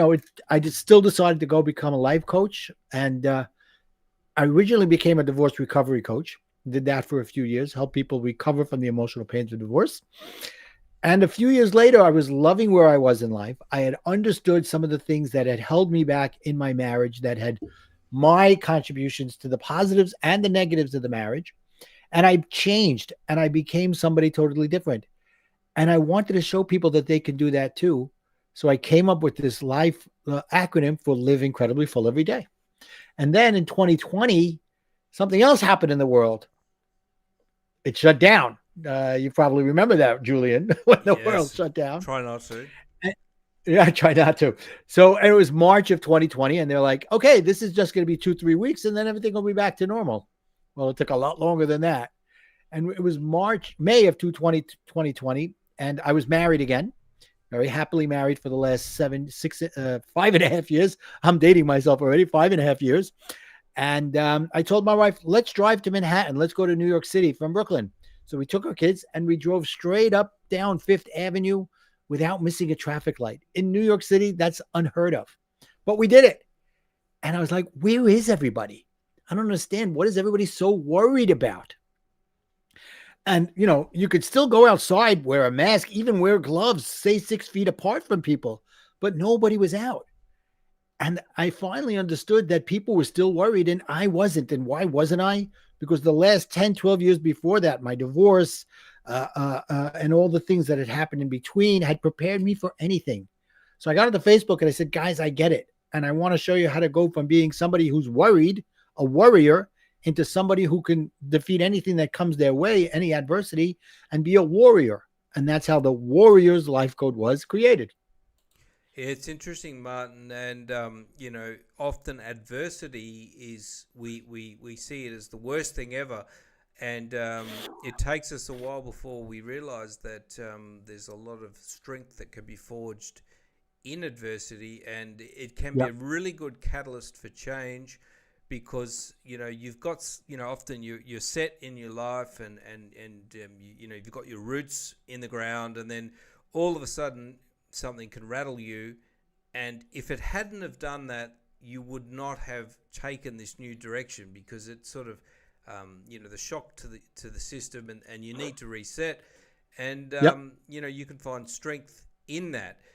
I just still decided to go become a life coach, and I originally became a divorce recovery coach. Did that for a few years, help people recover from the emotional pains of divorce. And a few years later, I was loving where I was in life. I had understood some of the things that had held me back in my marriage, that had my contributions to the positives and the negatives of the marriage. And I changed and I became somebody totally different. And I wanted to show people that they can do that too. So I came up with this life acronym for live incredibly full every day. And then in 2020, something else happened in the world. It shut down. You probably remember that, Julian, when the world Yes. shut down. Try not to. Yeah, I try not to. So it was March of 2020, and they're like, okay, this is just going to be 2, 3 weeks, and then everything will be back to normal. Well, it took a lot longer than that. And it was May of 2020, and I was married again, very happily married for the last 5.5 years. I'm dating myself already, 5.5 years. And I told my wife, let's drive to Manhattan. Let's go to New York City from Brooklyn. So we took our kids and we drove straight up down Fifth Avenue without missing a traffic light. In New York City, that's unheard of. But we did it. And I was like, where is everybody? I don't understand. What is everybody so worried about? And, you could still go outside, wear a mask, even wear gloves, stay 6 feet apart from people, but nobody was out. And I finally understood that people were still worried and I wasn't. And why wasn't I? Because the last 10, 12 years before that, my divorce and all the things that had happened in between had prepared me for anything. So I got onto Facebook and I said, guys, I get it. And I want to show you how to go from being somebody who's worried, a worrier, into somebody who can defeat anything that comes their way, any adversity, and be a warrior. And that's how the Warriors Life Code was created. It's interesting, Martin, and often adversity is we see it as the worst thing ever, and it takes us a while before we realize that there's a lot of strength that can be forged in adversity, and it can be a Yep. really good catalyst for change because you've got often you're set in your life and you've got your roots in the ground, and then all of a sudden something can rattle you, and if it hadn't have done that, you would not have taken this new direction because it's sort of the shock to the system, and you need to reset, and Yep. you can find strength in that.